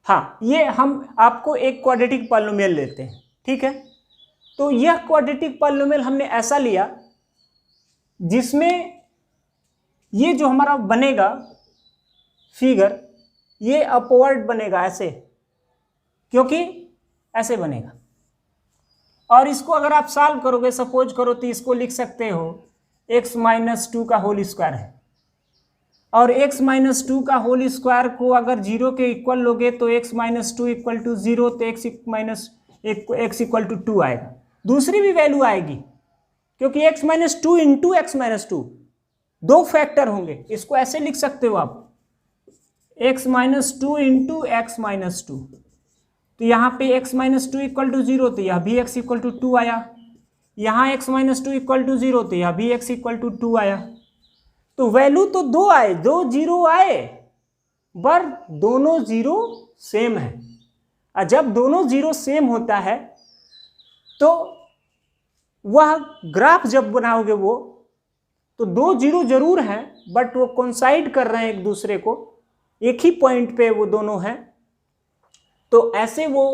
हाँ, ये हम आपको एक क्वाड्रेटिक पॉलिनोमियल लेते हैं, ठीक है। तो यह क्वाड्रेटिक पॉलिनोमियल हमने ऐसा लिया जिसमें ये जो हमारा बनेगा फिगर, ये अपवर्ड बनेगा ऐसे, क्योंकि ऐसे बनेगा। और इसको अगर आप सॉल्व करोगे, सपोज करो, तो इसको लिख सकते हो x - 2 का होल स्क्वायर है, और x - 2 का होल स्क्वायर को अगर 0 के इक्वल लोगे तो x - 2 = 0, तो x = 2 आएगा। दूसरी भी वैल्यू आएगी, क्योंकि x - 2 इंटू x - 2 दो फैक्टर होंगे। इसको ऐसे लिख सकते हो आप, x - 2 इंटू x - 2, तो यहाँ पे x - 2 = 0, तो यह भी x = 2 आया। यहाँ x - 2 = 0, तो यह भी x = 2 आया। तो वैल्यू तो दो आए, दो जीरो आए, पर दोनों जीरो सेम है। और जब दोनों जीरो सेम होता है तो वह ग्राफ जब बनाओगे वो, तो दो जीरो जरूर हैं बट वो कोइंसाइड कर रहे हैं एक दूसरे को, एक ही पॉइंट पे वो दोनों हैं, तो ऐसे वो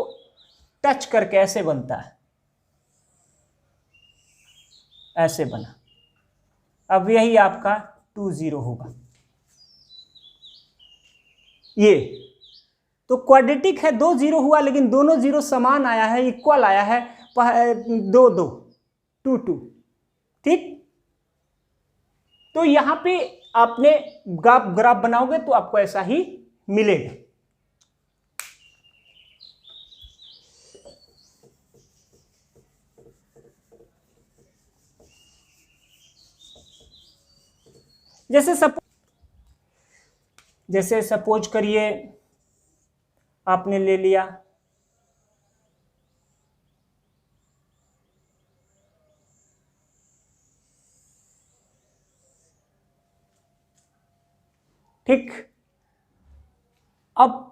टच करके ऐसे बनता है, ऐसे बना। अब यही आपका 2 0 होगा। ये तो क्वाड्रेटिक है, दो जीरो हुआ, लेकिन दोनों जीरो समान आया है, इक्वल आया है, 2 2 2 2, ठीक। तो यहां पे आपने ग्राफ बनाओगे तो आपको ऐसा ही मिलेगा। जैसे सपोज करिए आपने ले लिया ठीक। अब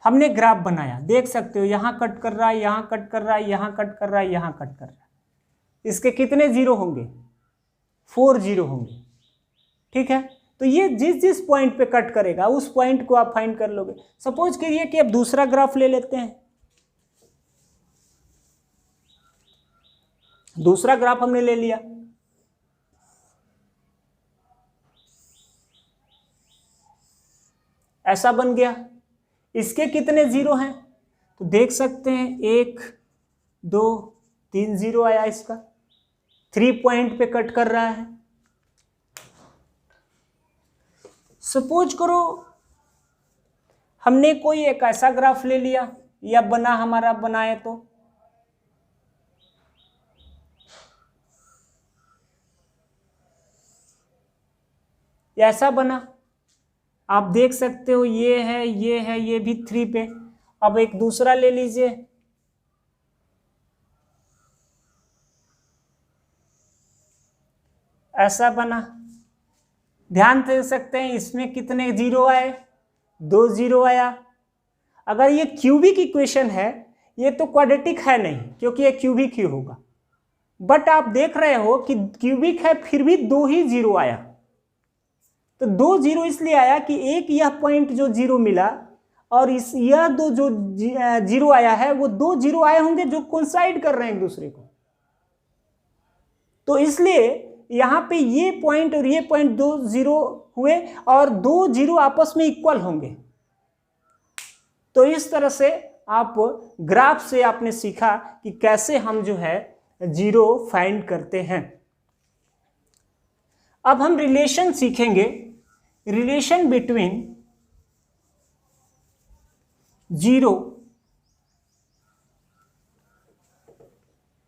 हमने ग्राफ बनाया, देख सकते हो यहां कट कर रहा है, यहां कट कर रहा है, यहां कट कर रहा है, यहां कट कर रहा है। इसके कितने जीरो होंगे? 4 जीरो होंगे, ठीक है। तो ये जिस जिस पॉइंट पे कट करेगा उस पॉइंट को आप फाइंड कर लोगे। सपोज करिए कि अब दूसरा ग्राफ ले लेते हैं। दूसरा ग्राफ हमने ले लिया, ऐसा बन गया। इसके कितने जीरो हैं? तो देख सकते हैं 1 2 3 जीरो आया इसका, 3 पॉइंट पे कट कर रहा है। सपोज करो हमने कोई एक ऐसा ग्राफ ले लिया, या बना हमारा बनाए तो ऐसा बना, आप देख सकते हो ये है, ये है, ये भी 3 पे। अब एक दूसरा ले लीजिए, ऐसा बना। ध्यान दे सकते हैं इसमें कितने जीरो आए? 2 जीरो आया। अगर ये क्यूबिक इक्वेशन है, ये तो क्वाड्रेटिक है नहीं, क्योंकि ये क्यूबिक ही होगा। बट आप देख रहे हो कि क्यूबिक है, फिर भी 2 ही जीरो आया। तो 2 जीरो इसलिए आया कि एक यह पॉइंट जो जीरो मिला, और इस यह दो जो जीरो आया है, वो 2 जीरो आए होंगे जो कोइंसाइड कर रहे हैं एक दूसरे को। तो इसलिए यहां पे ये पॉइंट और ये पॉइंट 2 जीरो हुए, और 2 जीरो आपस में इक्वल होंगे। तो इस तरह से आप ग्राफ से आपने सीखा कि कैसे हम जो है जीरो फाइंड करते हैं। अब हम रिलेशन सीखेंगे, relation between zero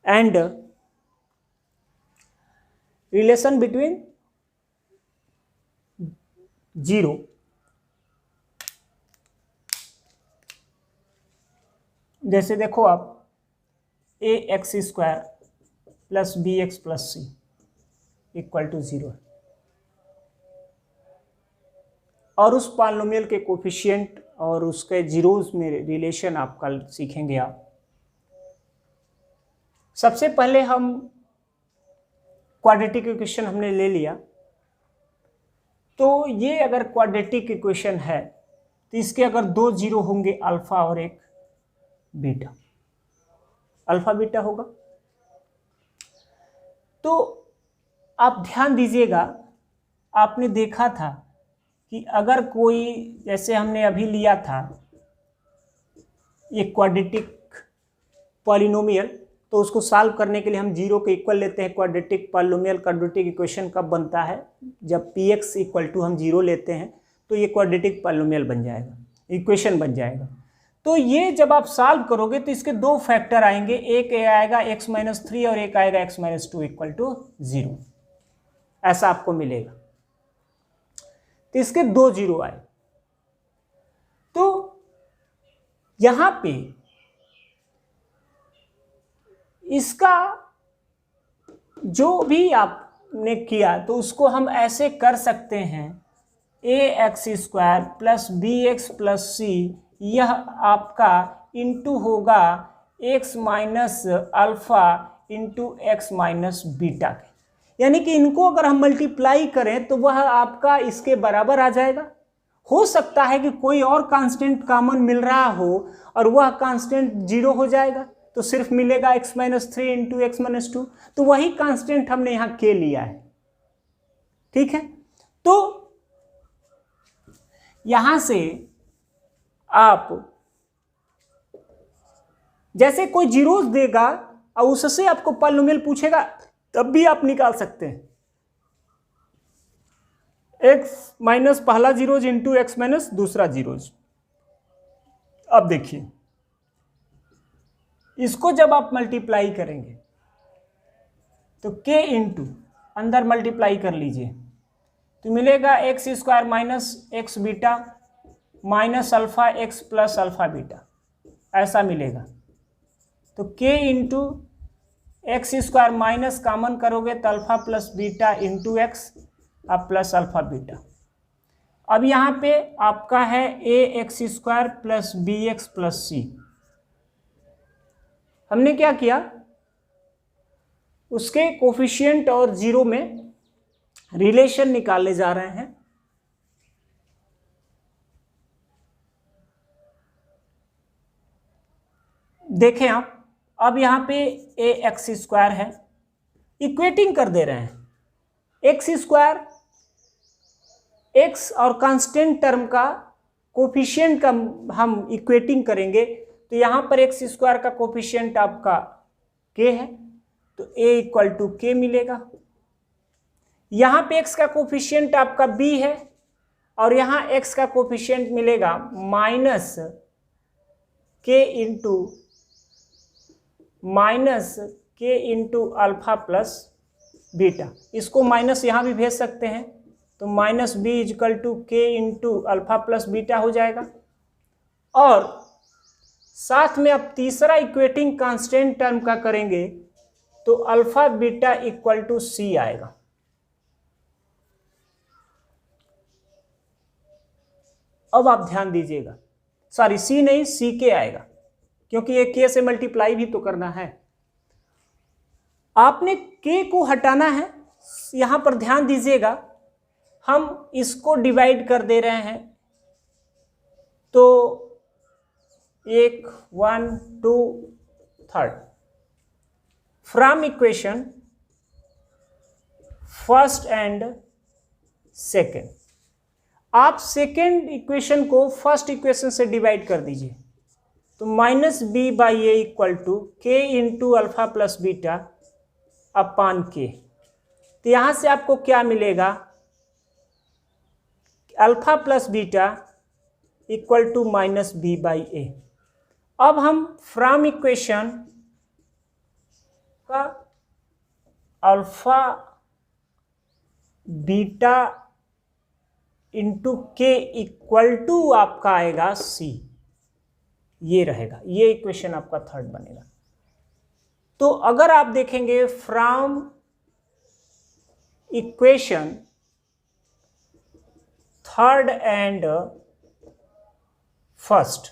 and relation between zero जैसे देखो आप, ax² + bx + c = 0 है, और उस पॉलिनोमियल के कोफिशिएंट और उसके जीरोस में रिलेशन आप कल सीखेंगे। आप सबसे पहले हम क्वाड्रेटिक इक्वेशन हमने ले लिया, तो ये अगर क्वाड्रेटिक इक्वेशन है तो इसके अगर 2 जीरो होंगे अल्फा और एक बीटा, अल्फा बीटा होगा। तो आप ध्यान दीजिएगा, आपने देखा था कि अगर कोई, जैसे हमने अभी लिया था ये क्वाड्रेटिक पॉलिनोमियल, तो उसको सॉल्व करने के लिए हम जीरो के इक्वल लेते हैं। क्वाड्रेटिक पॉलिनोमियल क्वाड्रेटिक इक्वेशन कब बनता है? जब px इक्वल टू हम जीरो लेते हैं, तो ये क्वाड्रेटिक पॉलिनोमियल बन जाएगा, इक्वेशन बन जाएगा। तो ये जब आप सॉल्व करोगे तो इसके 2 फैक्टर आएंगे, एक आएगा x-3 और एक आएगा x-2 इक्वल टू 0, ऐसा आपको मिलेगा। तो इसके 2 जीरो आए। तो यहां पे इसका जो भी आपने किया तो उसको हम ऐसे कर सकते हैं, ax² plus bx plus c, यह आपका इंटू होगा x minus alpha into x minus beta के, यानी कि इनको अगर हम मल्टीप्लाई करें तो वह आपका इसके बराबर आ जाएगा। हो सकता है कि कोई और कांस्टेंट कॉमन मिल रहा हो और वह कांस्टेंट जीरो हो जाएगा, तो सिर्फ मिलेगा x-3 इंटू x-2, तो वही कांस्टेंट हमने यहां के लिया है। ठीक है, तो यहां से आप जैसे कोई जीरोस देगा और उससे आपको पॉलिनोमियल पूछेगा तब भी आप निकाल सकते हैं। x माइनस पहला जीरोज इंटू एक्स माइनस दूसरा जीरोज। अब देखिए, इसको जब आप मल्टीप्लाई करेंगे तो k इंटू अंदर मल्टीप्लाई कर लीजिए तो मिलेगा x² minus x beta minus alpha x plus alpha beta, ऐसा मिलेगा। तो k into x² minus common करोगे तो alpha plus beta into x अब प्लस अल्फा बीटा। अब यहाँ पे आपका है ax² plus bx plus c। हमने क्या किया, उसके कोफिशिएंट और जीरो में रिलेशन निकालने जा रहे हैं। देखें आप, अब यहाँ पे ax² है, इक्वेटिंग कर दे रहे हैं। x² x और कांस्टेंट टर्म का कोफिशिएंट का हम इक्वेटिंग करेंगे, तो यहाँ पर x² का कोफिशिएंट आपका k है, तो a इक्वल टू k मिलेगा। यहाँ पे x का कोफिशिएंट आपका b है और यहाँ x का कोफिशिएंट मिलेगा minus k into alpha plus beta. इसको माइनस यहाँ भी भेज सकते हैं, तो minus b equal to k into alpha plus beta हो जाएगा। और साथ में अब तीसरा इक्वेटिंग कांस्टेंट टर्म का करेंगे तो alpha beta equal to c आएगा। अब आप ध्यान दीजिएगा, सॉरी c नहीं ck आएगा, क्योंकि ये k से मल्टीप्लाई भी तो करना है। आपने k को हटाना है, यहां पर ध्यान दीजिएगा, हम इसको डिवाइड कर दे रहे हैं, तो 1 1 2 3 from equation first and second. आप सेकेंड इक्वेशन को फर्स्ट इक्वेशन से डिवाइड कर दीजिए, तो minus B by A equal to K into alpha plus beta upon K. तो यहां से आपको क्या मिलेगा, alpha plus beta equal to minus B by A. अब हम फ्रॉम इक्वेशन का alpha beta into K equal to आपका आएगा सी, ये रहेगा, ये इक्वेशन आपका थर्ड बनेगा। तो अगर आप देखेंगे from equation third and first,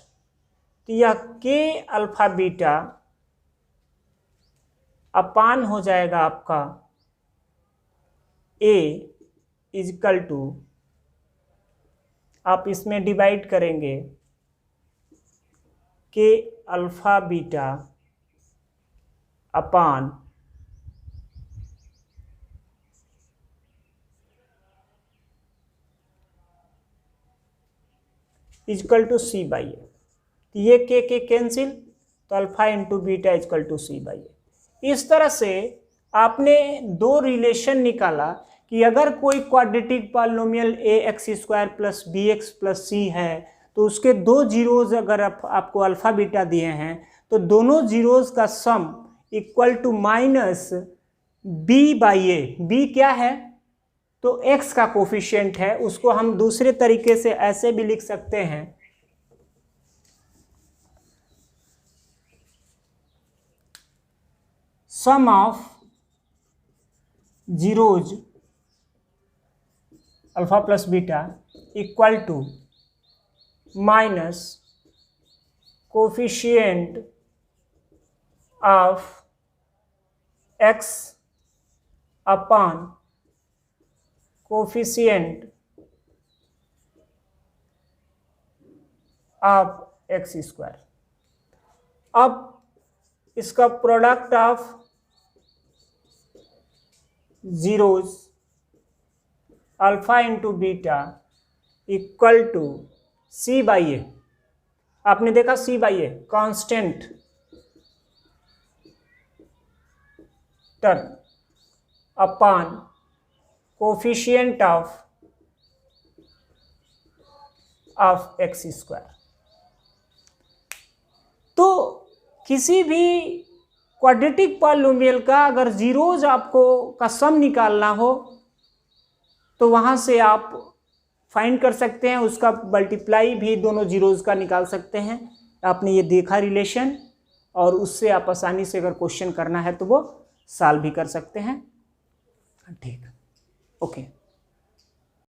तो यह के अल्फा बीटा अपान हो जाएगा आपका ए इजकल टू आप इसमें डिवाइड करेंगे k alpha beta upon equal to c by a. ये के कैंसिल, तो alpha into beta equal to c by a. इस तरह से आपने दो रिलेशन निकाला कि अगर कोई quadratic polynomial a x square plus b x plus c है तो उसके दो जीरोज अगर आपको अल्फा बीटा दिए हैं तो दोनों जीरोज का sum equal to minus B by a. B क्या है? तो एक्स का कोफिशिएंट है, उसको हम दूसरे तरीके से ऐसे भी लिख सकते हैं, sum of zeros alpha plus beta equal to minus coefficient of x upon coefficient of x square. अब इसका product of zeros alpha into beta equal to c by a. आपने देखा c by a constant term upon coefficient of x square. तो किसी भी quadratic polynomial का अगर zeros आपको का सम निकालना हो तो वहां से आप फाइंड कर सकते हैं, उसका मल्टीप्लाई भी दोनों जीरोज का निकाल सकते हैं। आपने ये देखा रिलेशन, और उससे आप आसानी से अगर क्वेश्चन करना है तो वो सॉल्व भी कर सकते हैं। ठीक, ओके।